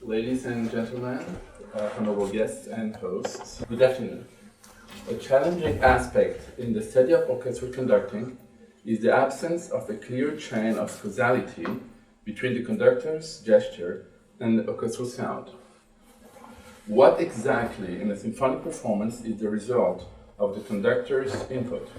Ladies and gentlemen, honorable guests and hosts, good afternoon. A challenging aspect in the study of orchestral conducting is the absence of a clear chain of causality between the conductor's gesture and the orchestral sound. What exactly in a symphonic performance is the result of the conductor's input?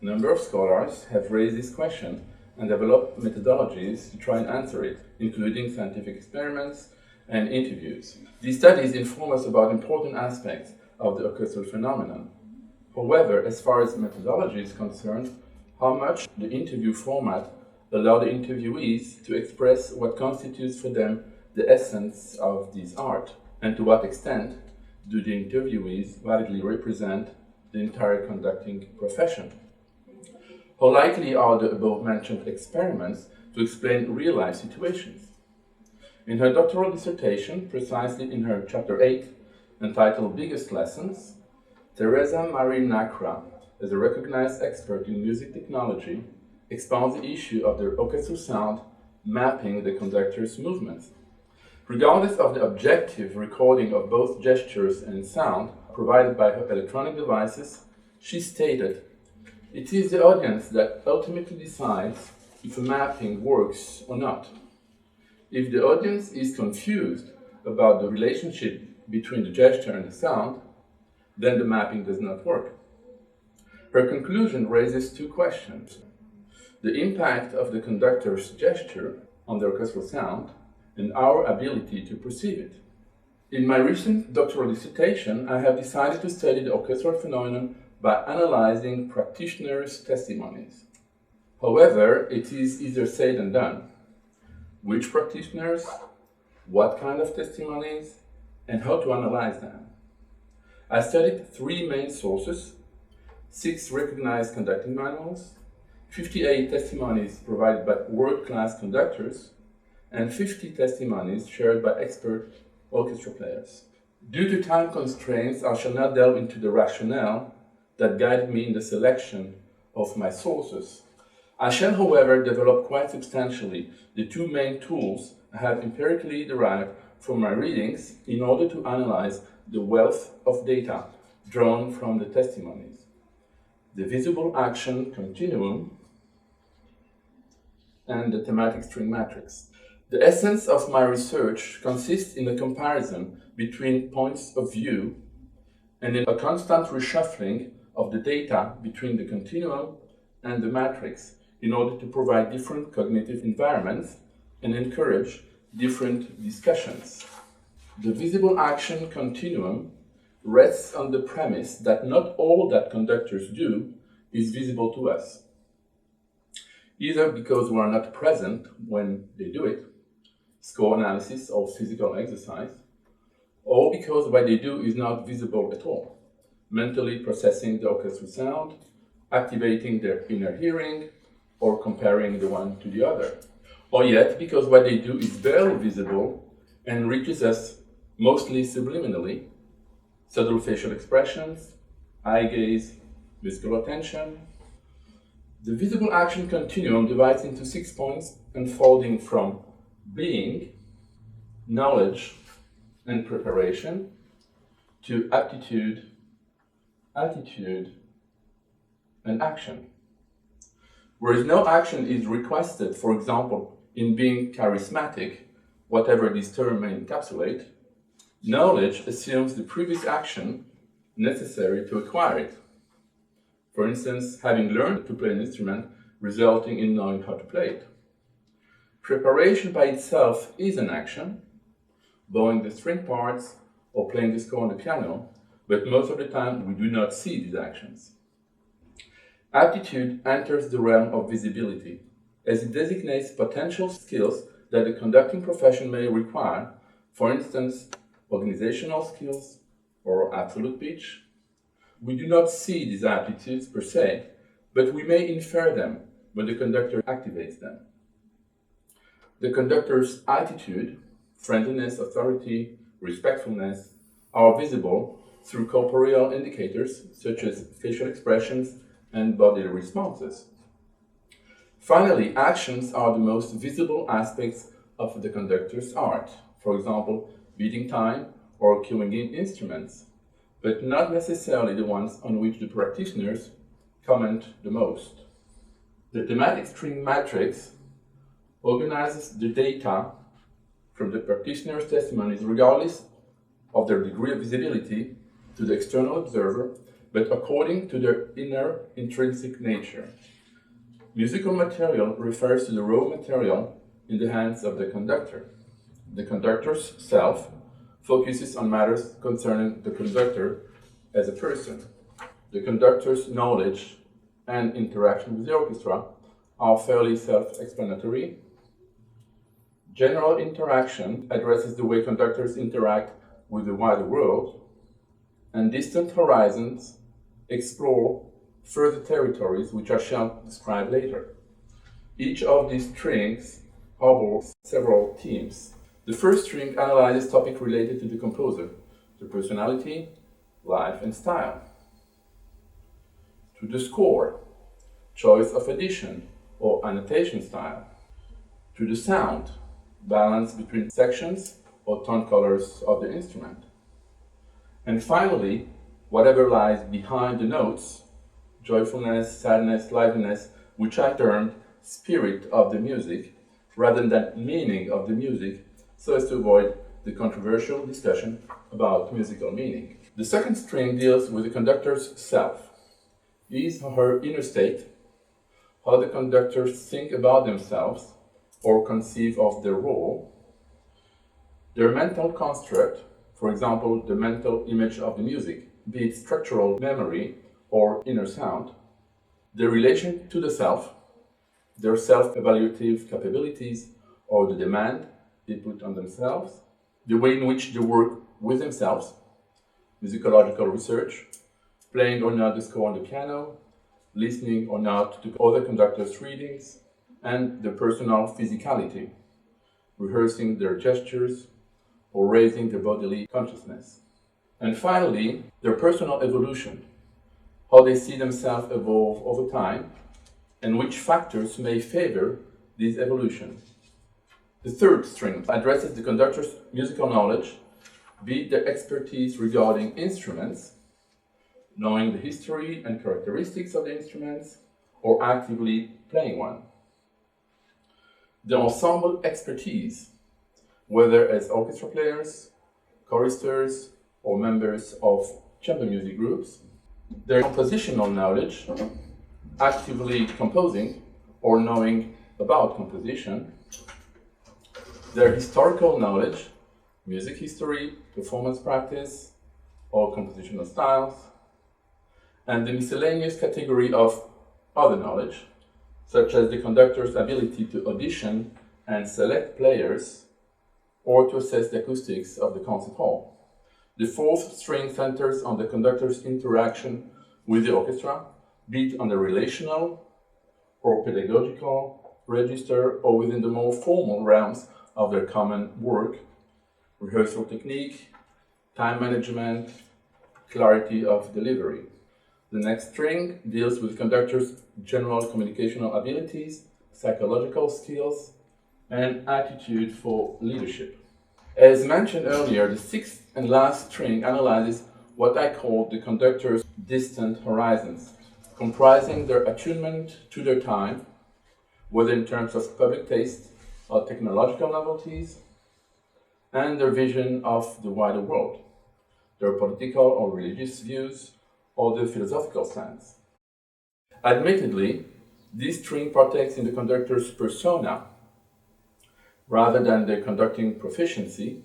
A number of scholars have raised this question and developed methodologies to try and answer it, including scientific experiments and interviews. These studies inform us about important aspects of the orchestral phenomenon. However, as far as methodology is concerned, how much the interview format allows the interviewees to express what constitutes for them the essence of this art, and to what extent do the interviewees validly represent the entire conducting profession? How likely are the above-mentioned experiments to explain real-life situations? In her doctoral dissertation, precisely in her chapter 8, entitled Biggest Lessons, Teresa Marie Nacra, as a recognized expert in music technology, expounds the issue of the orchestral sound mapping the conductor's movements. Regardless of the objective recording of both gestures and sound provided by her electronic devices, she stated, "It is the audience that ultimately decides if a mapping works or not. If the audience is confused about the relationship between the gesture and the sound, then the mapping does not work." Her conclusion raises two questions: the impact of the conductor's gesture on the orchestral sound and our ability to perceive it. In my recent doctoral dissertation, I have decided to study the orchestral phenomenon by analyzing practitioners' testimonies. However, it is easier said than done. Which practitioners, what kind of testimonies, and how to analyze them? I studied 3 main sources: 6 recognized conducting manuals, 58 testimonies provided by world-class conductors, and 50 testimonies shared by expert orchestra players. Due to time constraints, I shall not delve into the rationale that guided me in the selection of my sources. I shall, however, develop quite substantially the 2 main tools I have empirically derived from my readings in order to analyze the wealth of data drawn from the testimonies: the visible action continuum and the thematic string matrix. The essence of my research consists in a comparison between points of view and in a constant reshuffling of the data between the continuum and the matrix in order to provide different cognitive environments and encourage different discussions. The visible action continuum rests on the premise that not all that conductors do is visible to us, either because we are not present when they do it, score analysis or physical exercise, or because what they do is not visible at all, mentally processing the orchestral sound, activating their inner hearing, or comparing the one to the other. Or yet, because what they do is barely visible and reaches us mostly subliminally: subtle facial expressions, eye gaze, musical attention. The visible action continuum divides into 6 points, unfolding from being, knowledge, and preparation to aptitude, attitude, and action. Whereas no action is requested, for example, in being charismatic, whatever this term may encapsulate, knowledge assumes the previous action necessary to acquire it. For instance, having learned to play an instrument resulting in knowing how to play it. Preparation by itself is an action, bowing the string parts or playing the score on the piano, but most of the time we do not see these actions. Aptitude enters the realm of visibility, as it designates potential skills that the conducting profession may require, for instance, organizational skills or absolute pitch. We do not see these aptitudes per se, but we may infer them when the conductor activates them. The conductor's attitude, friendliness, authority, respectfulness, are visible through corporeal indicators such as facial expressions and bodily responses. Finally, actions are the most visible aspects of the conductor's art. for example, beating time or cueing in instruments, but not necessarily the ones on which the practitioners comment the most. The thematic string matrix organizes the data from the practitioner's testimonies regardless of their degree of visibility to the external observer, but according to their inner intrinsic nature. Musical material refers to the raw material in the hands of the conductor. The conductor's self focuses on matters concerning the conductor as a person. The conductor's knowledge and interaction with the orchestra are fairly self-explanatory. General interaction addresses the way conductors interact with the wider world, and distant horizons explore further territories which I shall describe later. Each of these strings harbors several themes. The first string analyzes topics related to the composer, the personality, life, and style. To the score, choice of addition or annotation style. To the sound, balance between sections or tone colors of the instrument. And finally, whatever lies behind the notes, joyfulness, sadness, liveliness, which I termed spirit of the music, rather than meaning of the music, so as to avoid the controversial discussion about musical meaning. The second string deals with the conductor's self, his or her inner state, how the conductors think about themselves or conceive of their role, their mental construct, for example, the mental image of the music, be it structural memory or inner sound, their relation to the self, their self-evaluative capabilities or the demand they put on themselves, the way in which they work with themselves, musicological research, playing or not the score on the piano, listening or not to other conductors' readings, and their personal physicality, rehearsing their gestures or raising their bodily consciousness. And finally, their personal evolution, how they see themselves evolve over time, and which factors may favor this evolution. The third string addresses the conductor's musical knowledge, be it their expertise regarding instruments, knowing the history and characteristics of the instruments, or actively playing one. The ensemble expertise, whether as orchestra players, choristers, or members of chamber music groups, their compositional knowledge, actively composing or knowing about composition, their historical knowledge, music history, performance practice, or compositional styles, and the miscellaneous category of other knowledge, such as the conductor's ability to audition and select players, or to assess the acoustics of the concert hall. The fourth string centers on the conductor's interaction with the orchestra, be it on the relational or pedagogical register or within the more formal realms of their common work, rehearsal technique, time management, clarity of delivery. The next string deals with conductor's general communicational abilities, psychological skills, and attitude for leadership. As mentioned earlier, the sixth and last string analyzes what I call the conductor's distant horizons, comprising their attunement to their time, whether in terms of public taste or technological novelties, and their vision of the wider world, their political or religious views, or their philosophical stance. Admittedly, this string partakes in the conductor's persona, rather than their conducting proficiency,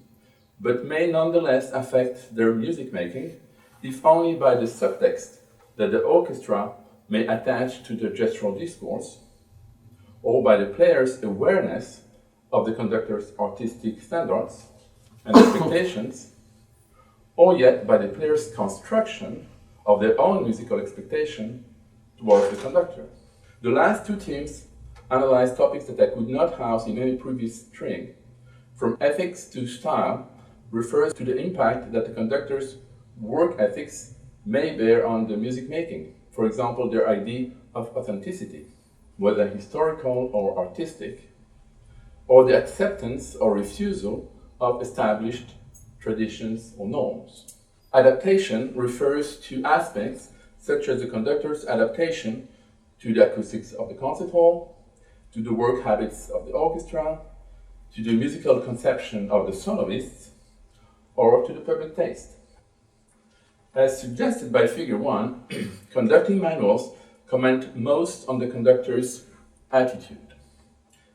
but may nonetheless affect their music making, if only by the subtext that the orchestra may attach to the gestural discourse, or by the player's awareness of the conductor's artistic standards and expectations, or yet by the player's construction of their own musical expectation towards the conductor. The last two themes analyze topics that I could not house in any previous string. From ethics to style refers to the impact that the conductor's work ethics may bear on the music making. For example, their idea of authenticity, whether historical or artistic, or the acceptance or refusal of established traditions or norms. Adaptation refers to aspects such as the conductor's adaptation to the acoustics of the concert hall, to the work habits of the orchestra, to the musical conception of the soloists, or to the public taste. As suggested by Figure 1, conducting manuals comment most on the conductor's attitude.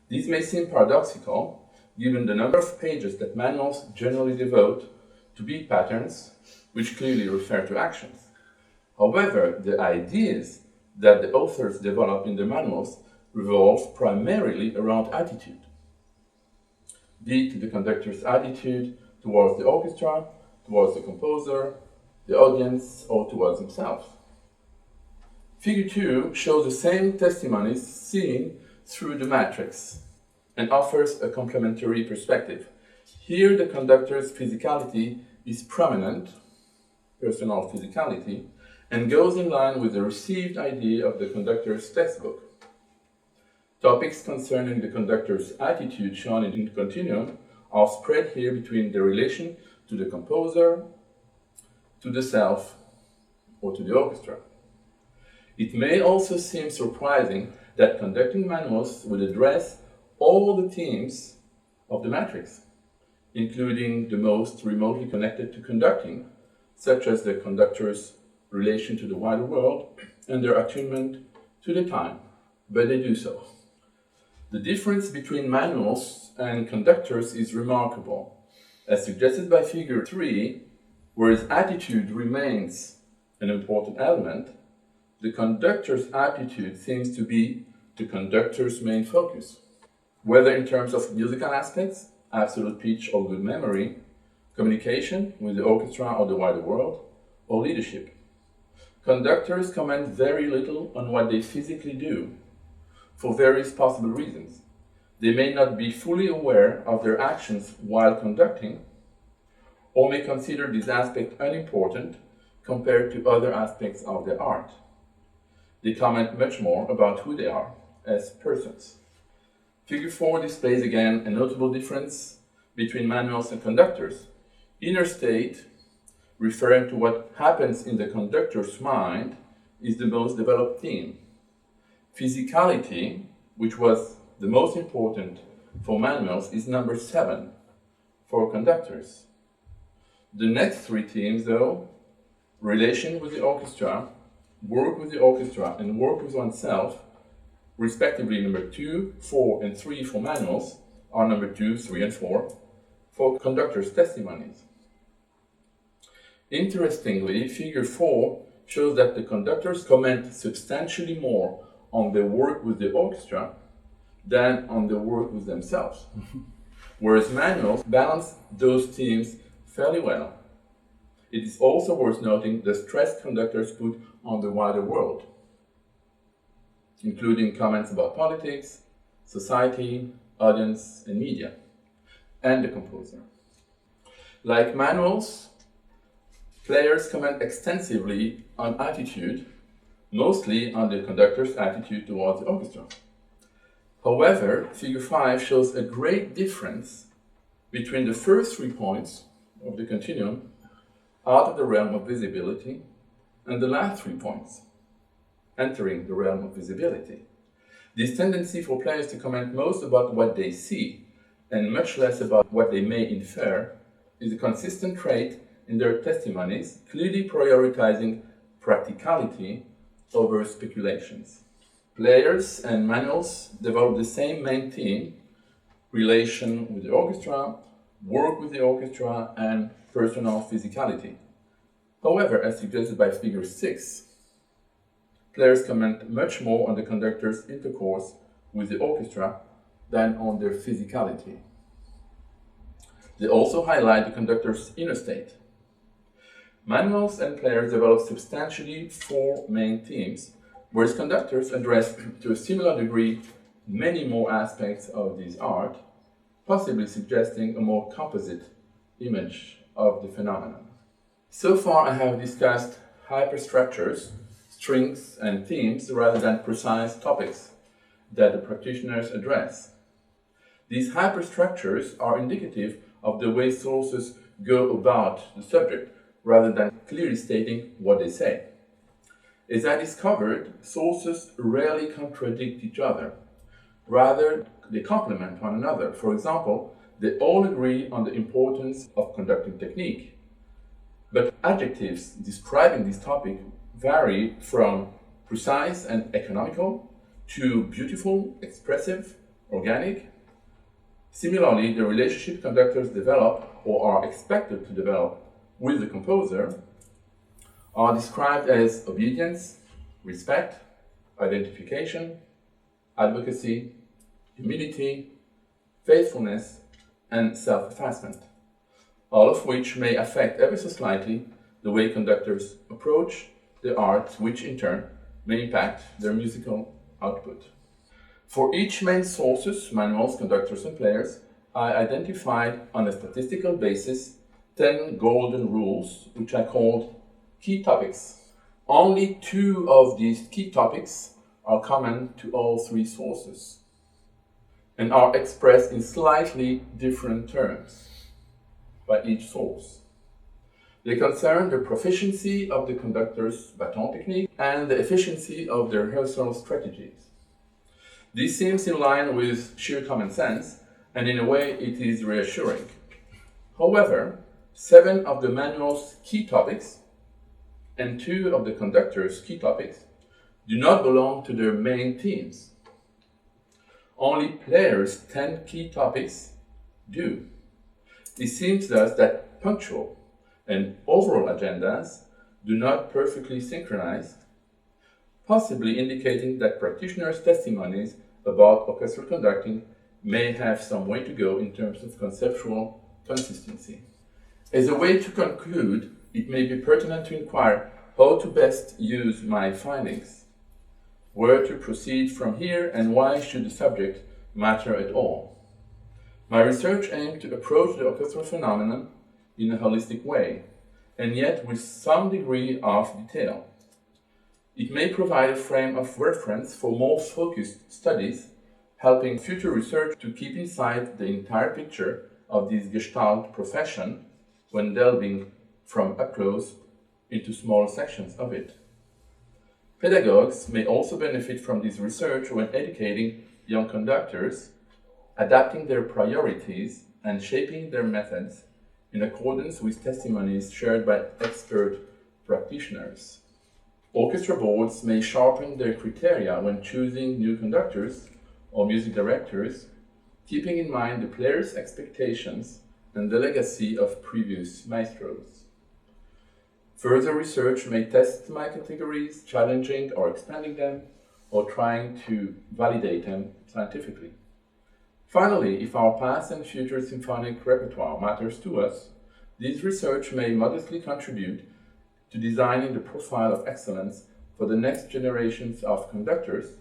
These may seem paradoxical, given the number of pages that manuals generally devote to beat patterns, which clearly refer to actions. However, the ideas that the authors develop in the manuals revolve primarily around attitude, be it the conductor's attitude towards the orchestra, towards the composer, the audience, or towards himself. Figure 2 shows the same testimonies seen through the matrix and offers a complementary perspective. Here, the conductor's physicality is prominent, personal physicality, and goes in line with the received idea of the conductor's textbook. Topics concerning the conductor's attitude shown in the continuum are spread here between the relation to the composer, to the self, or to the orchestra. It may also seem surprising that conducting manuals would address all the themes of the matrix, including the most remotely connected to conducting, such as the conductor's relation to the wider world and their attunement to the time, but they do so. The difference between manuals and conductors is remarkable. As suggested by Figure 3, whereas attitude remains an important element, the conductor's attitude seems to be the conductor's main focus, whether in terms of musical aspects, absolute pitch or good memory, communication with the orchestra or the wider world, or leadership. Conductors comment very little on what they physically do, for various possible reasons. They may not be fully aware of their actions while conducting, or may consider this aspect unimportant compared to other aspects of their art. They comment much more about who they are as persons. Figure 4 displays again a notable difference between manuals and conductors. Inner state, referring to what happens in the conductor's mind, is the most developed theme. Physicality, which was the most important for manuals, is number 7 for conductors. The next 3 themes, though, relation with the orchestra, work with the orchestra, and work with oneself, respectively number 2, 4, and 3 for manuals, are number 2, 3, and 4 for conductors' testimonies. Interestingly, Figure 4 shows that the conductors comment substantially more on their work with the orchestra than on their work with themselves, whereas manuals balance those themes fairly well. It is also worth noting the stress conductors put on the wider world, including comments about politics, society, audience, and media, and the composer. Like manuals, players comment extensively on attitude, mostly on the conductor's attitude towards the orchestra. However, Figure 5 shows a great difference between the first 3 points of the continuum out of the realm of visibility and the last 3 points entering the realm of visibility. This tendency for players to comment most about what they see and much less about what they may infer is a consistent trait in their testimonies, clearly prioritizing practicality over speculations. Players and manuals develop the same main theme: relation with the orchestra, work with the orchestra, and personal physicality. However, as suggested by Figure 6, players comment much more on the conductor's intercourse with the orchestra than on their physicality. They also highlight the conductor's inner state. Manuals and players develop substantially 4 main themes, whereas conductors address to a similar degree many more aspects of this art, possibly suggesting a more composite image of the phenomenon. So far I have discussed hyperstructures, strings, and themes rather than precise topics that the practitioners address. These hyperstructures are indicative of the way sources go about the subject, rather than clearly stating what they say. As I discovered, sources rarely contradict each other. Rather, they complement one another. For example, they all agree on the importance of conducting technique. But adjectives describing this topic vary from precise and economical to beautiful, expressive, organic. Similarly, the relationship conductors develop or are expected to develop with the composer are described as obedience, respect, identification, advocacy, humility, faithfulness, and self-effacement, all of which may affect ever so slightly the way conductors approach the art, which in turn may impact their musical output. For each main sources, manuals, conductors, and players, I identified on a statistical basis 10 golden rules, which I called key topics. Only 2 of these key topics are common to all 3 sources and are expressed in slightly different terms by each source. They concern the proficiency of the conductor's baton technique and the efficiency of their rehearsal strategies. This seems in line with sheer common sense, and in a way it is reassuring. However, 7 of the manual's key topics and 2 of the conductor's key topics do not belong to their main themes. Only players' 10 key topics do. It seems thus that punctual and overall agendas do not perfectly synchronize, possibly indicating that practitioners' testimonies about orchestral conducting may have some way to go in terms of conceptual consistency. As a way to conclude, it may be pertinent to inquire how to best use my findings, where to proceed from here, and why should the subject matter at all. My research aimed to approach the orchestral phenomenon in a holistic way, and yet with some degree of detail. It may provide a frame of reference for more focused studies, helping future research to keep in sight the entire picture of this Gestalt profession when delving from up close into small sections of it. Pedagogues may also benefit from this research when educating young conductors, adapting their priorities and shaping their methods in accordance with testimonies shared by expert practitioners. Orchestra boards may sharpen their criteria when choosing new conductors or music directors, keeping in mind the player's expectations and the legacy of previous maestros. Further research may test my categories, challenging or expanding them, or trying to validate them scientifically. Finally, if our past and future symphonic repertoire matters to us, this research may modestly contribute to designing the profile of excellence for the next generations of conductors,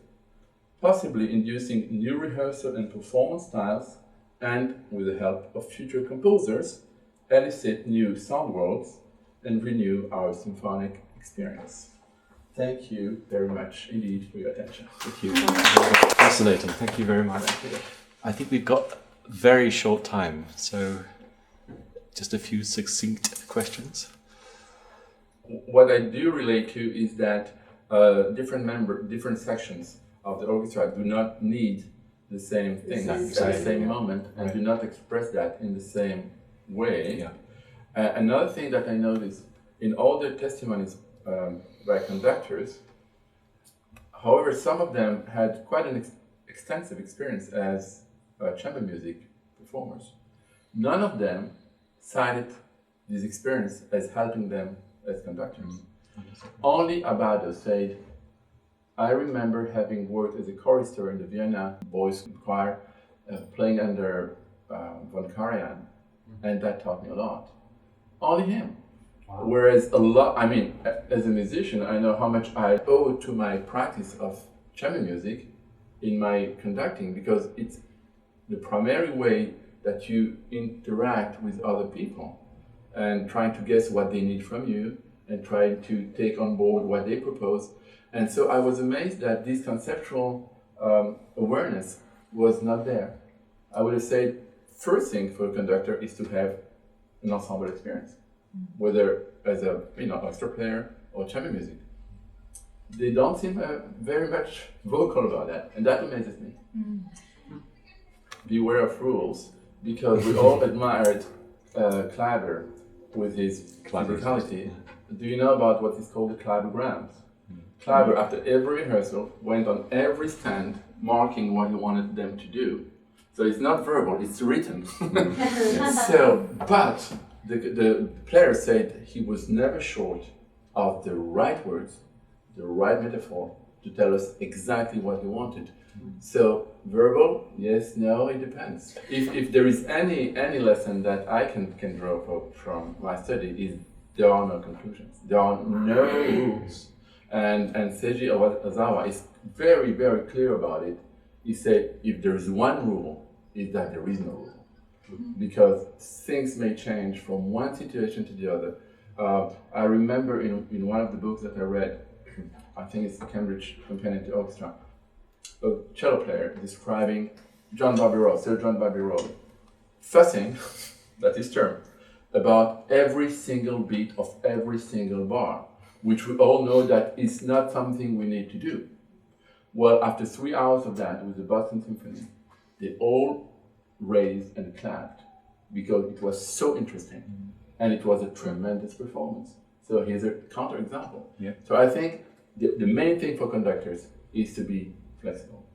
possibly inducing new rehearsal and performance styles, and, with the help of future composers, elicit new sound worlds and renew our symphonic experience. Thank you very much indeed for your attention. Thank you. Fascinating. Thank you very much. I think we've got very short time, so just a few succinct questions. What I do relate to is that different sections of the orchestra do not need the same things at the same moment, and do not express that in the same way. Yeah. Another thing that I noticed in all the testimonies by conductors, however, some of them had quite an extensive experience as chamber music performers. None of them cited this experience as helping them as conductors. Only Abado said, I remember having worked as a chorister in the Vienna boys choir, playing under von Karajan, and that taught me a lot. Only him. Wow. Whereas as a musician, I know how much I owe to my practice of chamber music in my conducting, because it's the primary way that you interact with other people and trying to guess what they need from you and trying to take on board what they propose. And so I was amazed that this conceptual awareness was not there. I would have said first thing for a conductor is to have an ensemble experience, whether as a orchestra player or chamber music. They don't seem very much vocal about that, and that amazes me. Beware of rules, because we all admired Kleiber with his physicality. Do you know about what is called the Kleibergrams? Kleiber, after every rehearsal, went on every stand marking what he wanted them to do. So it's not verbal, it's written. But the player said he was never short of the right words, the right metaphor to tell us exactly what he wanted. So verbal, yes, no, it depends. If there is any lesson that I can draw from my study, is there are no conclusions. There are no rules. And Seiji Ozawa is very, very clear about it. He said, if there is one rule, is that there is no rule. Because things may change from one situation to the other. I remember in one of the books that I read, I think it's the Cambridge Companion to Orchestra, a cello player describing Sir John Barbirolli, fussing, that is term, about every single beat of every single bar, which we all know that is not something we need to do. Well, after 3 hours of that with the Boston Symphony, they all raised and clapped because it was so interesting and it was a tremendous performance. So here's a counterexample. Yeah. So I think the main thing for conductors is to be flexible.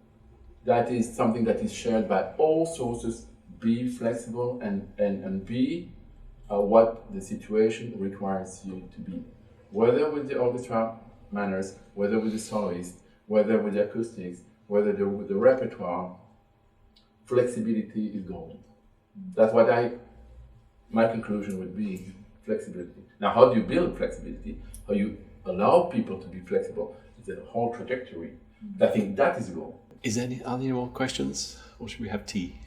That is something that is shared by all sources. Be flexible and be what the situation requires you to be. Whether with the orchestra manners, whether with the soloist, whether with the acoustics, whether with the repertoire, flexibility is golden. That's what my conclusion would be, flexibility. Now, how do you build flexibility? How you allow people to be flexible? It's a whole trajectory. I think that is the goal. Are there any more questions, or should we have tea?